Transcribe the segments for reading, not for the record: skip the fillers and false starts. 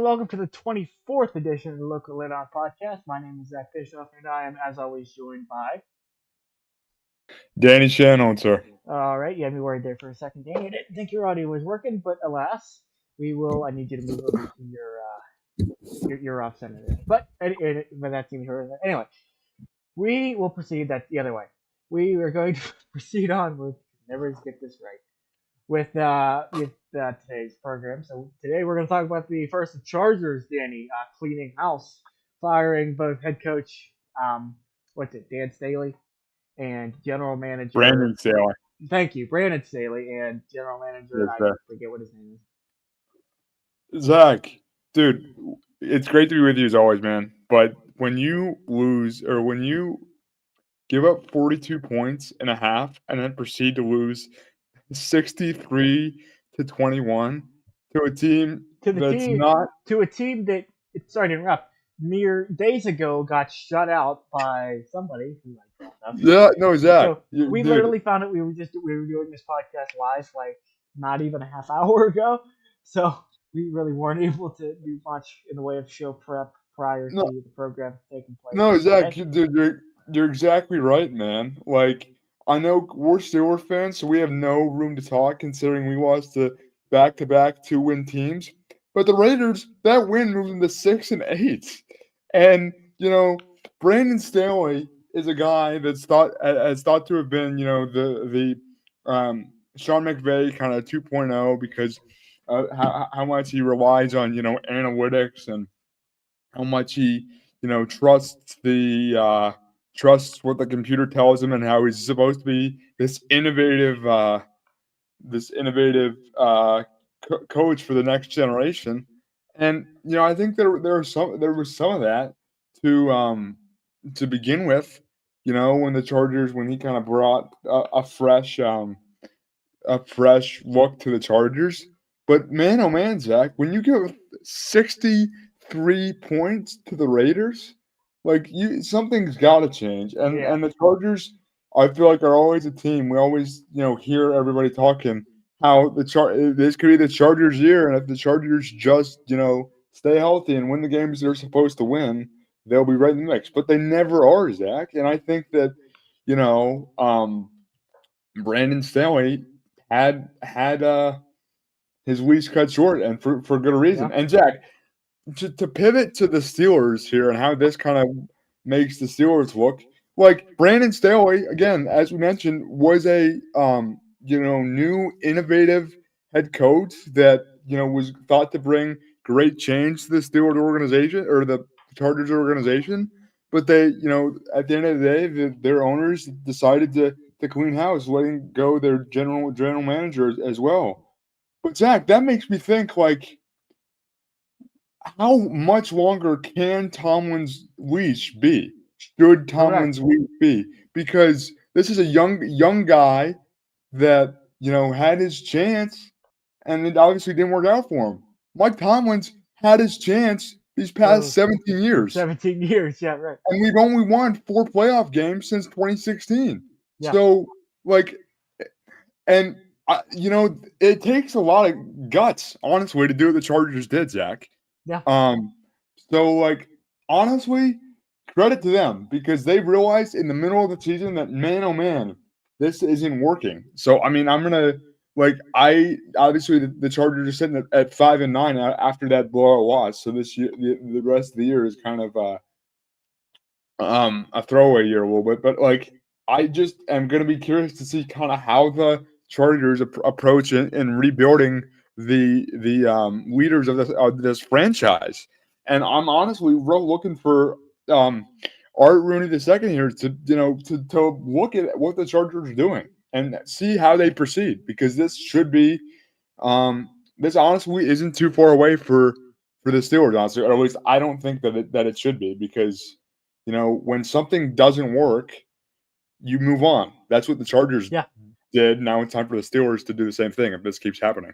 welcome to the 24th edition of the Local Lowdown podcast. My name is Zach Bischoff, and I am, as always, joined by. Danny Shannon, sir. All right, you had me worried there for a second, Danny. I didn't think your audio was working, but alas, we will. I need you to move over to your off center there. But that's even shorter. Anyway, we will proceed. That's the other way. We are going to proceed on with. Never get this right. With today's program. So today we're going to talk about the first Chargers, Danny, cleaning house, firing both head coach, Dan Staley, and general manager. Brandon Staley. Thank you, Brandon Staley, and general manager. Yes, I forget what his name is. Zach, dude, it's great to be with you as always, man. But when you lose or when you give up 42 points and a half and then proceed to lose 63-21 to a team to a team that, sorry to interrupt, mere days ago got shut out by somebody who Yeah, no, Zach. So we literally found out we were doing this podcast live like not even a half hour ago. So we really weren't able to do much in the way of show prep prior to the program taking place. No, Zach, dude, you're exactly right, man. Like, I know we're Steelers fans, so we have no room to talk considering we lost to back-to-back 2-win teams. But the Raiders, that win moved them to 6-8. And, Brandon Staley is a guy that's thought to have been, the Sean McVay kind of 2.0 because how much he relies on, analytics and how much he, trusts what the computer tells him and how he's supposed to be this innovative coach for the next generation. And I think there was some of that to begin with. When the Chargers, when he kind of brought a fresh look to the Chargers. But man, oh man, Zach, when you give 63 points to the Raiders, like something's got to change. And the Chargers, I feel like, are always a team. We always hear everybody talking how this could be the Chargers' year, and if the Chargers just stay healthy and win the games they're supposed to win, they'll be right in the mix. But they never are, Zach. And I think that Brandon Staley had his leash cut short, and for good reason. Yeah. And Jack, to pivot to the Steelers here and how this kind of makes the Steelers look like, Brandon Staley, again, as we mentioned, was a new innovative head coach that was thought to bring great change to the Steelers organization or the Chargers organization. But they, at the end of the day, their owners decided to clean house, letting go their general manager as well. But Zach, that makes me think, like, how much longer can Tomlin's leash be? Should Tomlin's leash be? Because this is a young guy that had his chance, and it obviously didn't work out for him. Mike Tomlin's had his chance these past 17 years. 17 years, yeah, right. And we've only won 4 playoff games since 2016. Yeah. So, like, and it takes a lot of guts, honestly, to do what the Chargers did, Zach. Yeah. So, like, honestly, credit to them because they realized in the middle of the season that, man, oh man, this isn't working. So, I mean, I'm gonna obviously the Chargers are sitting at 5-9 after that blowout loss. So this year, the rest of the year is kind of a throwaway year a little bit. But like, I just am gonna be curious to see kind of how the Chargers approach in rebuilding the leaders of this franchise. And I'm honestly real looking for Art Rooney II here to look at what the Chargers are doing and see how they proceed, because this should be this honestly isn't too far away for the Steelers, honestly, or at least I don't think that it should be, because when something doesn't work, you move on. That's what the Chargers did. Now it's time for the Steelers to do the same thing if this keeps happening.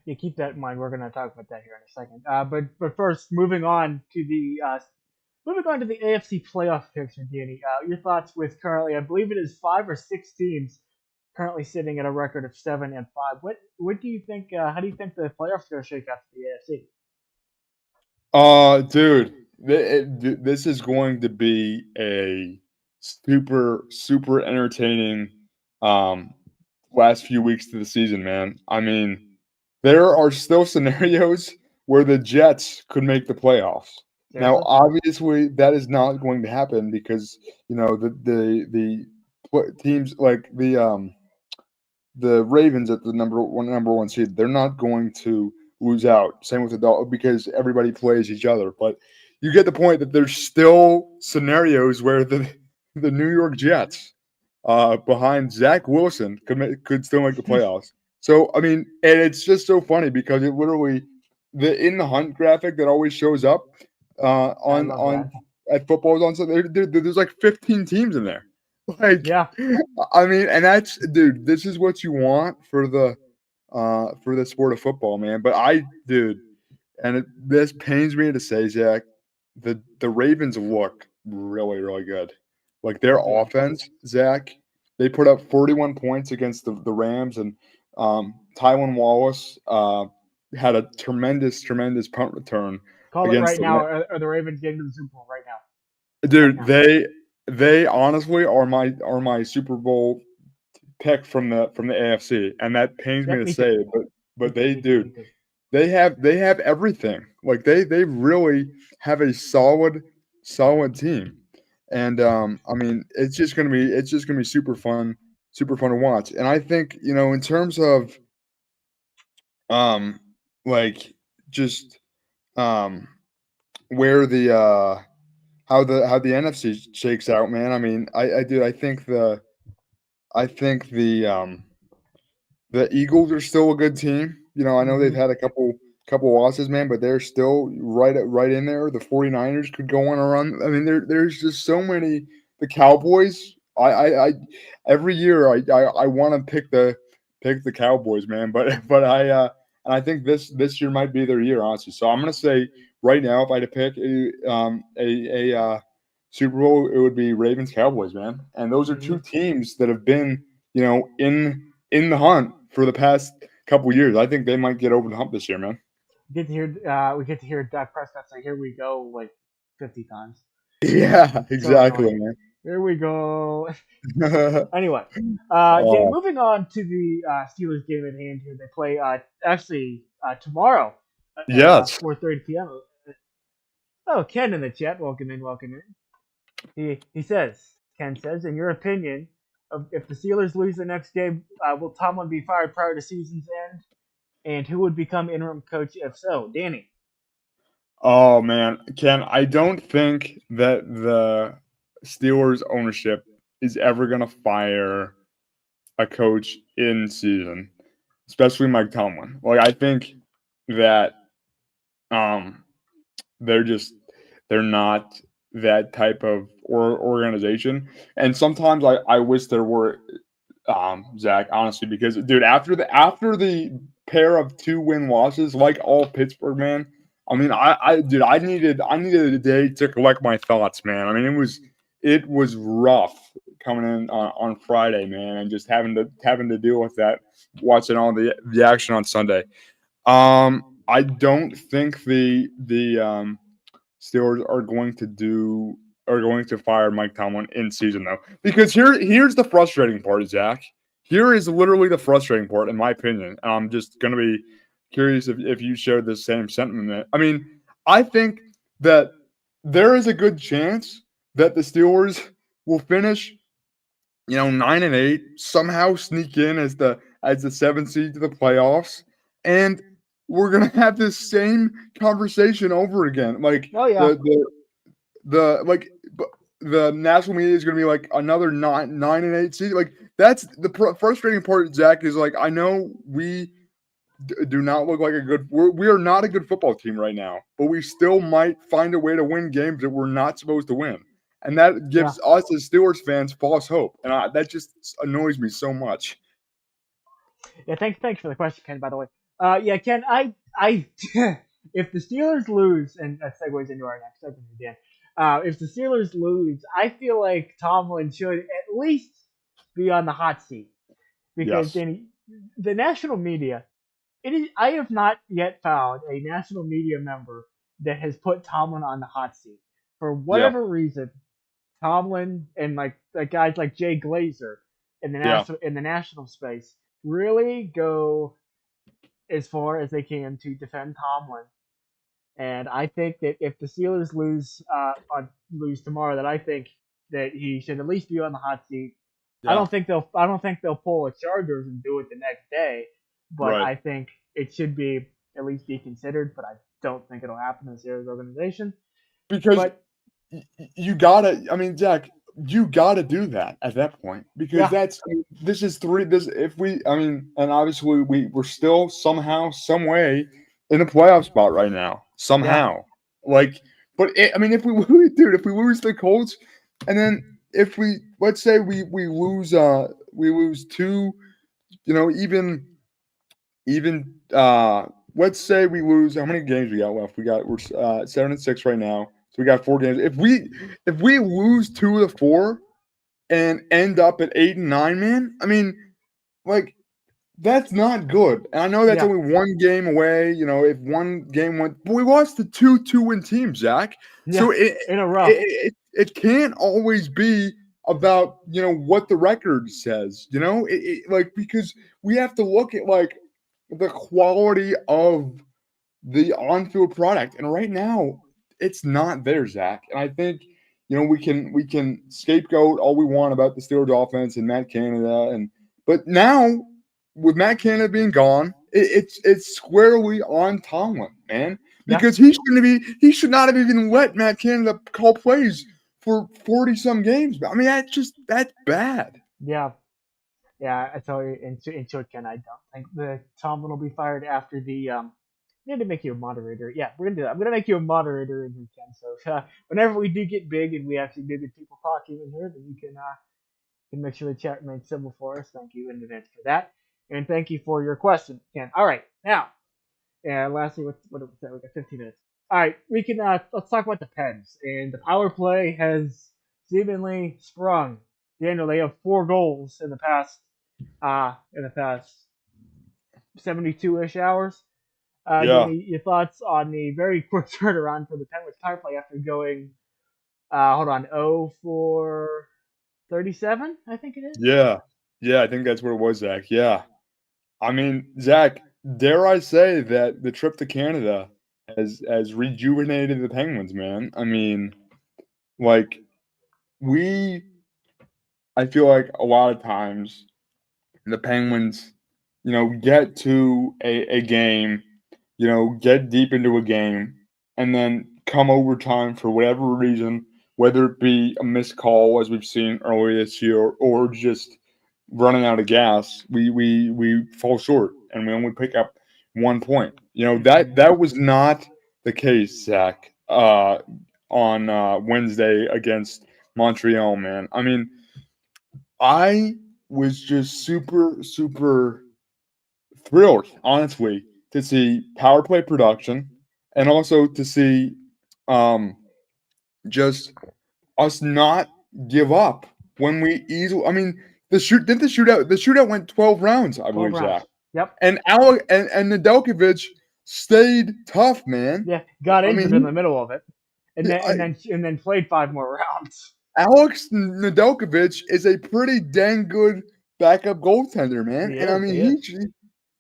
Yeah, keep that in mind. We're going to talk about that here in a second. But first, moving on to the AFC playoff picture, Danny. Your thoughts with currently, I believe it is 5 or 6 teams currently sitting at a record of 7-5. What do you think? How do you think the playoffs are going to shake out for the AFC? Dude, this is going to be a super, super entertaining um last few weeks to the season, man. I mean, there are still scenarios where the Jets could make the playoffs. Now, Seriously? obviously, that is not going to happen because teams like the Ravens at the number one seed, they're not going to lose out. Same with the Dolphins because everybody plays each other. But you get the point that there's still scenarios where the New York Jets, behind Zach Wilson, could still make the playoffs. So I mean, and it's just so funny because it literally the in the hunt graphic that always shows up I on love that. at footballs on Sunday. There's like 15 teams in there. Like, Yeah. I mean, and that's dude. This is what you want for the sport of football, man. But dude, this pains me to say, Zach, the Ravens look really, really good. Like their They do. offense, Zach, they put up 41 points against the Rams, and Tylan Wallace had a tremendous, tremendous punt return Call it against right the now. Are the Ravens getting to the Super Bowl right now? Right dude. now. They honestly are my Super Bowl pick from the AFC, and that pains me Yep, to me too. say, Me but too. they Me too. do. Me too. They have everything. Like they really have a solid team, and I mean it's just gonna be super fun to watch. And I think in terms of um like just um where the how the NFC shakes out, man. I mean, I do. I think the Eagles are still a good team. I know they've Hmm. had a couple losses, man, but they're still right in there. The 49ers could go on a run. I mean, there's just so many. The Cowboys. I every year I want to pick the Cowboys, man, but and I think this year might be their year, honestly. So I'm gonna say right now, if I had to pick a Super Bowl, it would be Ravens Cowboys, man. And those are two Hmm. teams that have been in the hunt for the past couple years. I think they might get over the hump this year, man. We get to hear Dak Prescott say, "Here we go," like 50 times. Yeah, So exactly, annoying. Here we go. man. Anyway, Dan, Oh, moving on to the Steelers game at hand here. They play actually tomorrow at yes. 4:30 p.m. Oh, Ken in the chat. Welcome in. Welcome in. He says, Ken says, in your opinion, if the Steelers lose the next game, will Tomlin be fired prior to season's end? And who would become interim coach if so? Danny. Oh man, Ken, I don't think that the Steelers ownership is ever gonna fire a coach in season, especially Mike Tomlin. Like I think that um they're just they're not that type of organization. And sometimes I wish there were Zach, honestly, because dude, after the pair of 2 win losses, like all Pittsburgh, man. I mean, dude, I needed a day to collect my thoughts, man. I mean, it was rough coming in on Friday, man, and just having to deal with that, watching all the action on Sunday. I don't think the Steelers are going to fire Mike Tomlin in season though, because here's the frustrating part, Zach. Here is literally the frustrating part, in my opinion. And I'm just gonna be curious if you share the same sentiment. I mean, I think that there is a good chance that the Steelers will finish 9-8, somehow sneak in as the 7th seed to the playoffs, and we're gonna have this same conversation over again. Like Oh yeah, the like the national media is gonna be like another 9-8 seed. Like that's the frustrating part, Zach. Is like I know we do not look like we are not a good football team right now, but we still might find a way to win games that we're not supposed to win. And that yeah, gives us as Steelers fans false hope. And that just annoys me so much. yeah. Thanks for the question, Ken. By the way, yeah, Ken, if the Steelers lose, and that segues into our next segment again. If the Steelers lose, I feel like Tomlin should at least be on the hot seat because Yes. then the national media. It is. I have not yet found a national media member that has put Tomlin on the hot seat. For Yeah. whatever reason, Tomlin and like guys like Jay Glazer Yeah. in the national space really go as far as they can to defend Tomlin. And I think that if the Steelers lose tomorrow, that I think that he should at least be on the hot seat. Yeah. I don't think they'll pull a Chargers and do it the next day, but Right. I think it should be at least be considered. But I don't think it'll happen in the Steelers organization. Because But you gotta. I mean, Jack, you gotta do that at that point because yeah, that's this is three. This if we. I mean, and obviously we're still somehow, some way in a playoff spot right now. yeah, Somehow, like, but I mean, if we dude, if we lose the Colts, and then if we let's say we lose two, even let's say we lose how many games we got left? We're 7-6 right now. So we got 4 games. If we lose 2 of the 4 and end up at 8-9, man, I mean, like that's not good. And I know that's yeah, only one game away, if one game went but we lost to two 2-win teams, Zach. yeah, So it in a row. it, it can't always be about, what the record says, like because we have to look at like the quality of the on-field product, and right now it's not there, Zach. And I think we can scapegoat all we want about the Steelers offense and Matt Canada, but now with Matt Canada being gone, it's squarely on Tomlin, man, Yeah, because he should not have even let Matt Canada call plays for 40 some games. I mean, that's bad. yeah. Yeah, I tell you, in short, Ken, I don't think the Tomlin will be fired after the. We need to make you a moderator. Yeah, we're gonna do that. I'm gonna make you a moderator in here, Ken. So whenever we do get big and we actually do get people talking in here, then you can make sure the chat remains civil for us. Thank you in advance for that, and thank you for your question, Ken. All right, now, and lastly, what was that? We got 15 minutes. All right, we can let's talk about the Pens, and the power play has seemingly sprung. Daniel, they have 4 goals in the past 72-ish hours. Give Yeah, me your thoughts on the very quick turnaround for the Penguins power play after going, hold on, 0 for 37, I think it is. yeah, yeah. I think that's what it was, Zach. Yeah. I mean, Zach, dare I say that the trip to Canada has rejuvenated the Penguins, man. I mean, like we I feel like a lot of times the Penguins, get to a game, get deep into a game, and then come overtime for whatever reason, whether it be a missed call as we've seen earlier this year, or just running out of gas, we fall short and we only pick up 1 point. Mm-hmm. That was not the case, Zach, on Wednesday against Montreal, man. I mean, I was just super, super thrilled, honestly, to see power play production and also to see um, just us not give up when we easily. I mean, the shootout went 12 rounds, I 12 believe, Zach. rounds. Yep. And Alec and Nedeljkovic stayed tough, man. Yeah, got I injured in mean, the middle of it, he, I, and then played 5 more rounds. Alex Nedeljkovic is a pretty dang good backup goaltender, man. He And I is. mean, He is.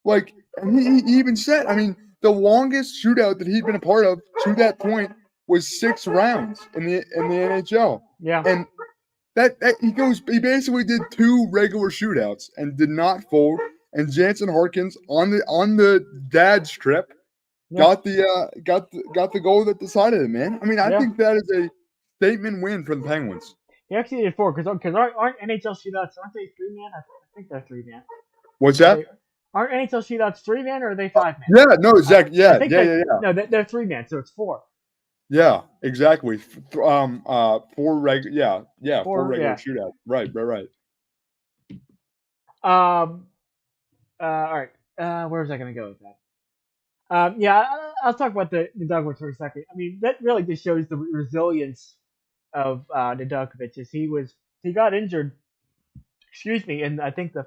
like he even said, I mean, the longest shootout that he'd been a part of to that point was 6 rounds in the NHL, Yeah. and that he basically did 2 regular shootouts and did not fold. And Jansen Harkins on the dad's trip Yeah. got the goal that decided it, man. I mean, I Yeah. think that is a statement win for the Penguins. He actually did 4 because aren't NHL shootouts, aren't they 3 man? I think they're 3 man. What's Are that? they? Aren't NHL shootouts 3 man or are they 5 man? Yeah, no, Zach. I Yeah, think yeah, they yeah, yeah. no, they're 3 man, so it's 4. Yeah, exactly. 4 4, regular yeah. shootouts. Right, right, right. Um. All right. Where was I going to go with that? Yeah, I'll talk about the Douglas for a second. I mean, that really just shows the resilience of Nedeljkovic. As he got injured, excuse me, in I think the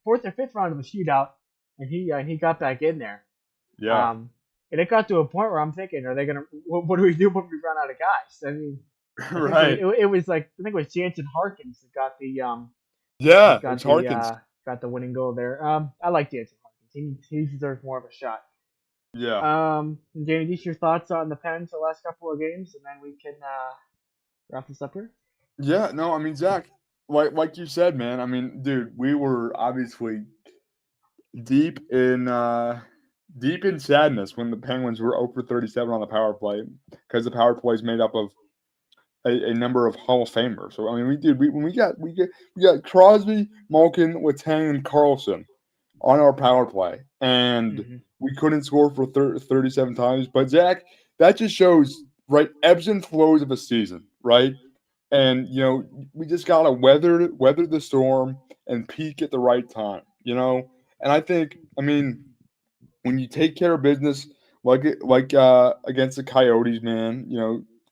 fourth or fifth round of the shootout, and he got back in there. Yeah, Um, And it got to a point where I'm thinking, are they gonna? What do we do when we run out of guys? I mean, I think Right. it was like I think it was Jansen Harkins that got Yeah, it was Harkins. got the winning goal there. I like Jansen Harkins. He deserves more of a shot. Yeah. Danny, these your thoughts on the Pens the last couple of games, and then we can wrap this up here. Yeah, no, I mean, Zach, like you said, man, I mean, dude, we were obviously deep in deep in sadness when the Penguins were 0 for 37 on the power play because the power play is made up of a number of Hall of Famers. So I mean, when we got Crosby, Malkin, Letang, and Carlson on our power play, and Mm-hmm. we couldn't score for 37 times. But Zach, that just shows right ebbs and flows of a season, right? And we just gotta weather the storm and peak at the right time, And I think, I mean, when you take care of business against the Coyotes, man,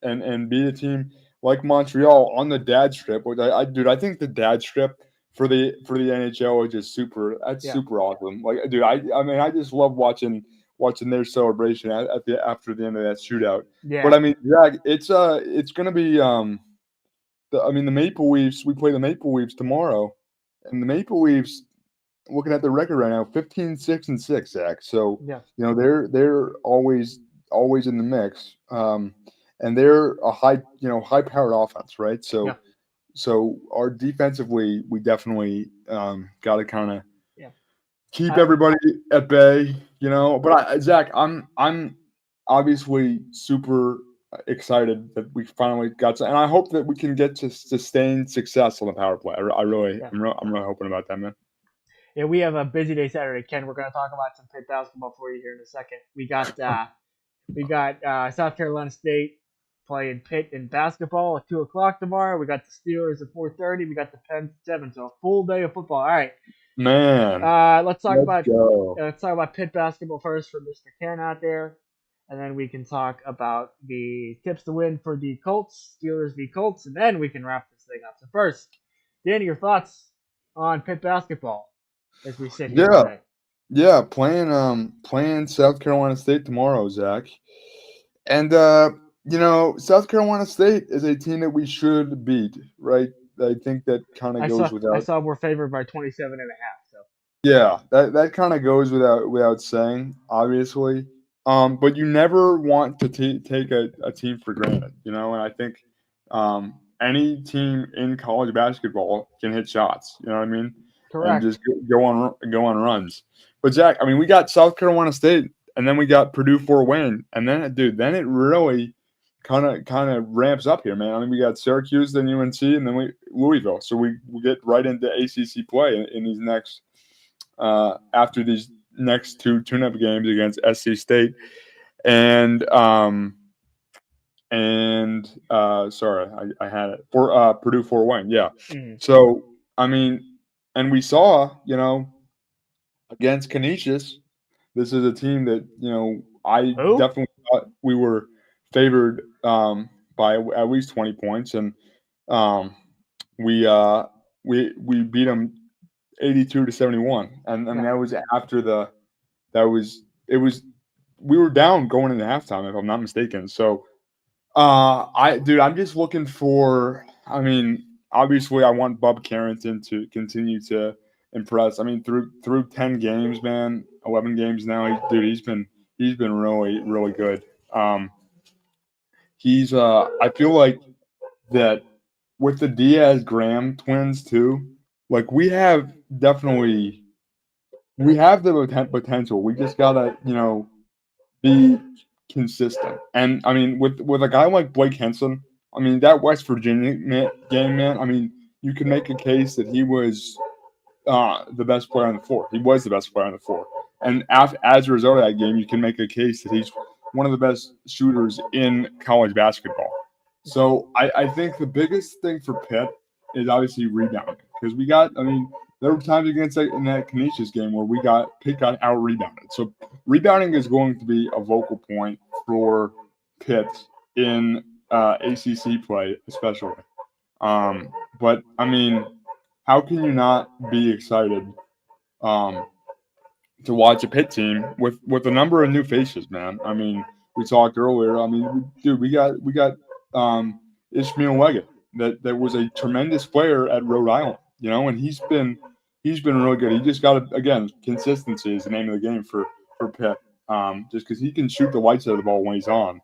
and beat a team like Montreal on the dad strip, which dude, I think the dad strip for the NHL is just Yeah, super awesome. Like, dude, I mean, I just love watching their celebration after the end of that shootout. But yeah. I mean, Zach, it's gonna be the Maple Leafs. We play the Maple Leafs tomorrow, and the Maple Leafs, looking at the record right now, 15-6-6, Zach. So Yeah. they're always in the mix, and they're a high powered offense, right? Yeah. So our defensively, we definitely got to kind of Yeah. keep I, everybody at bay, But Zach, I'm obviously super excited that we finally got to, and I hope that we can get to sustained success on the power play. yeah. I'm really hoping about that, man. Yeah, we have a busy day Saturday, Ken. We're going to talk about some Pitt basketball for you here in a second. We got South Carolina State playing Pitt in basketball at 2 o'clock tomorrow. We got the Steelers at 4:30. We got the Penn at 7. So a full day of football. All right. Man, Let's talk let's about go. Pitt basketball first for Mr. Ken out there, and then we can talk about the tips to win for the Colts, Steelers v Colts, and then we can wrap this thing up. So first, Danny, your thoughts on Pitt basketball as we sit here Yeah, today? yeah, playing South Carolina State tomorrow, Zach. And South Carolina State is a team that we should beat, right? I think that kind of goes I without. saw we're favored by 27.5. So Yeah, that kind of goes without saying, obviously. But you never want to take a team for granted, And I think any team in college basketball can hit shots. You know what I mean? And correct. just go on runs. But Zach, I mean, we got South Carolina State, and then we got Purdue for a win, and then then it really kind of ramps up here, man. I mean, we got Syracuse, then UNC, and then Louisville. So we get right into ACC play in these next after these next two tune-up games against SC State and sorry, I had it for Purdue 4-1. Yeah. Mm. So I mean, and we saw against Canisius, this is a team that I Who? definitely thought we were favored by at least 20 points, and um, we beat them 82-71, and I mean Yeah. that was after that was it was we were down going into halftime if I'm not mistaken. So I'm just looking for. I mean, obviously, I want Bub Carrington to continue to impress. I mean, through 10 games, man, 11 games now. He's been really good. I feel like that with the Diaz Graham twins too. Like we have the potential. We just gotta be consistent. And I mean, with a guy like Blake Henson, I mean that West Virginia game, man. I mean, you can make a case that he was the best player on the floor. He was the best player on the floor. And as a result of that game, you can make a case that he's one of the best shooters in college basketball. So I think the biggest thing for Pitt is obviously rebounding because there were times in that Canisius game where Pitt got out rebounded. So rebounding is going to be a vocal point for Pitt in ACC play, especially. But I mean, how can you not be excited to watch a Pitt team with a number of new faces, man. I mean, we talked earlier. I mean, dude, we got um, Ishmael Leggett that was a tremendous player at Rhode Island, and he's been really good. He just got to, again, consistency is the name of the game for Pitt. Just because he can shoot the lights out of the ball when he's on,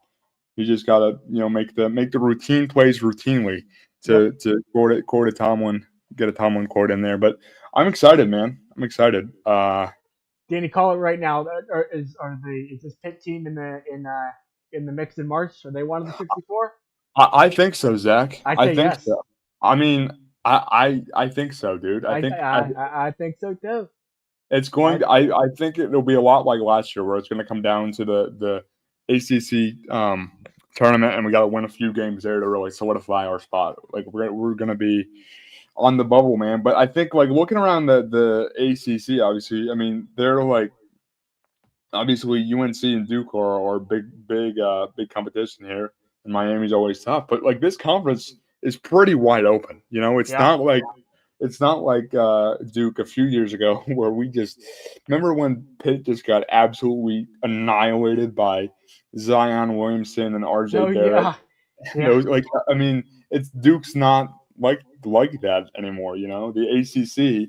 you just got to make the routine plays routinely Yep. to quote a Tomlin, get a Tomlin quote in there. But I'm excited, man. I'm excited. Danny, call it right now. Is this Pitt team in the mix in March? Are they one of the 64? I think so, Zach. I I say think yes. so. I mean, I think so, dude. I I think I, I, I think so too. it's going. I I think it'll be a lot like last year, where it's going to come down to the ACC tournament, and we got to win a few games there to really solidify our spot. Like we're going to be on the bubble, man. But I think like looking around the ACC, obviously, I mean they're like obviously UNC and Duke are big competition here, and Miami's always tough. But like this conference is pretty wide open. It's yeah. not like Duke a few years ago where we just remember when Pitt just got absolutely annihilated by Zion Williamson and RJ Oh Barrett. yeah. Yeah. Those like I mean, it's Duke's not like that anymore. The ACC,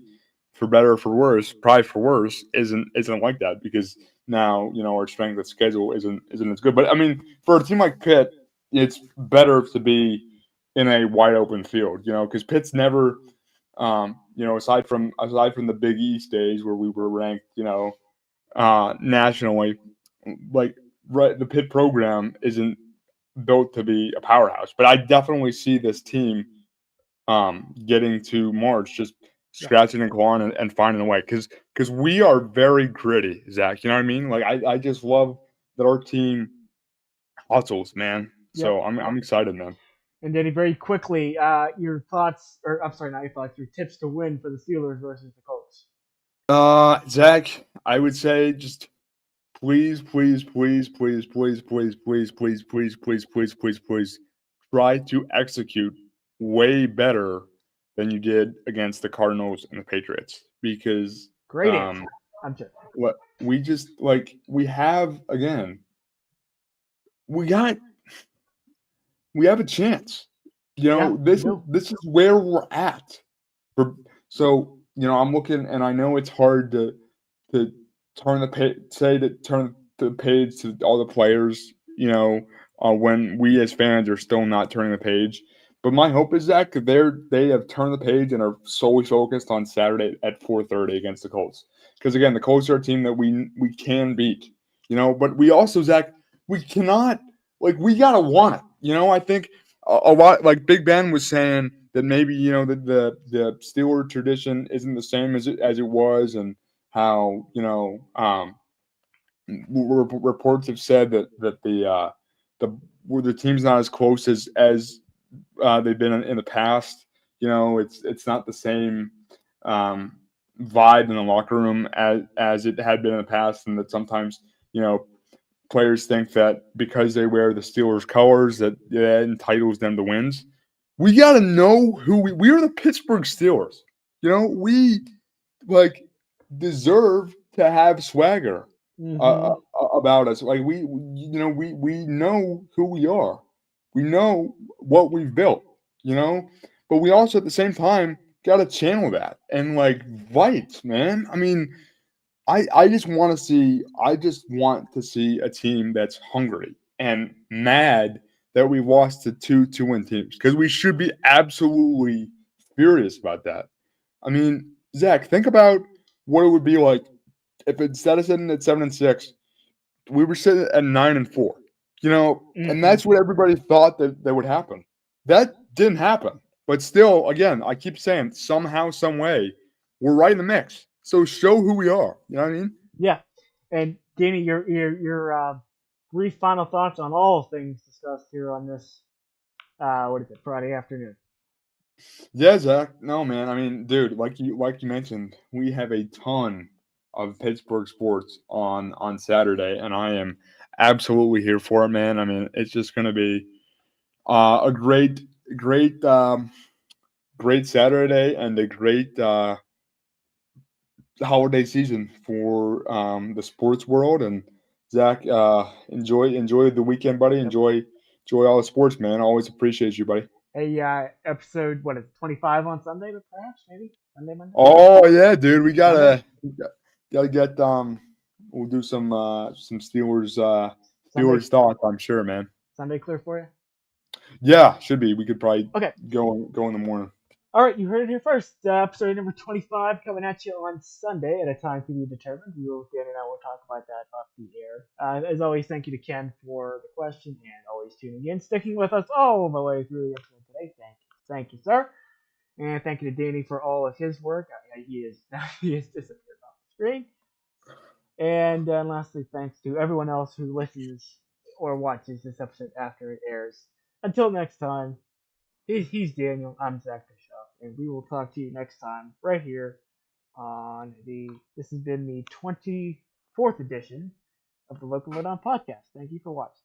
for better or for worse, probably for worse, isn't like that because now our strength of schedule isn't as good. But I mean, for a team like Pitt, it's better to be in a wide open field. Because Pitt's never, aside from the Big East days where we were ranked, nationally, like right, the Pitt program isn't built to be a powerhouse. But I definitely see this team getting to March, just Yeah. scratching and clawing and finding a way. Because we are very gritty, Zach. You know what I mean? Like I just love that our team hustles, man. Yep. So I'm excited, man. And Danny, very quickly, your thoughts, or I'm sorry, not your thoughts, your tips to win for the Steelers versus the Colts. Zach, I would say just please, please, please, please, please, please, please, please, please, please, please, please, please, try to execute way better than you did against the Cardinals and the Patriots because Great answer. I'm sure. what we just like we have again we got we have a chance. Yeah, we This is do. this is where we're at. So I'm looking, and I know it's hard to turn the page, say to turn the page to all the players. When we as fans are still not turning the page. But my hope is that they have turned the page and are solely focused on Saturday at 4:30 against the Colts. Because again, the Colts are a team that we can beat. But we also, Zach, we cannot, like, we gotta want it. I think a lot, like Big Ben was saying that maybe the Steeler tradition isn't the same as it was, and how reports have said that the team's not as close as they've been in the past. It's not the same vibe in the locker room as it had been in the past, and that sometimes players think that because they wear the Steelers colors that entitles them to wins. We got to know who we are. The Pittsburgh Steelers. We like deserve to have swagger Mm-hmm. about us. Like we know who we are. We know what we've built. You know, but we also at the same time got to channel that and like fight, man. I mean, I just want to see a team that's hungry and mad that we lost to two-win teams because we should be absolutely furious about that. I mean, Zach, think about what it would be like if instead of sitting at 7-6, we were sitting at 9-4. And Mm-hmm. that's what everybody thought that would happen. That didn't happen. But still, again, I keep saying somehow, some way, we're right in the mix. So show who we are. You know what I mean? Yeah. And Danny, your brief final thoughts on all things discussed here on this what is it, Friday afternoon. Yeah, Zach. No, man. I mean, dude, like you mentioned, we have a ton of Pittsburgh sports on Saturday, and I am absolutely here for it, man. I mean, it's just going to be a great Saturday and a great holiday season for the sports world. And Zach, enjoy the weekend, buddy. Yep. Enjoy all the sports, man. Always appreciate you, buddy. A episode, what is it, 25 on Sunday, but perhaps maybe Sunday, Monday, Oh yeah, dude, Sunday, gotta get we'll do some Sunday, Steelers thoughts, I'm sure, man. Sunday clear for you. Yeah, should be. We could probably Okay. go in the morning. All right, you heard it here first. Episode number 25 coming at you on Sunday at a time to be determined. Dan and I will talk about that off the air. As always, thank you to Ken for the question and always tuning in, sticking with us all the way through the episode today. Thank you, sir. And thank you to Danny for all of his work. He has disappeared off the screen. And lastly, thanks to everyone else who listens or watches this episode after it airs. Until next time, he's Daniel. I'm Zach Bischoff, and we will talk to you next time right here on this has been the 24th edition of the Local Lowdown podcast. Thank you for watching.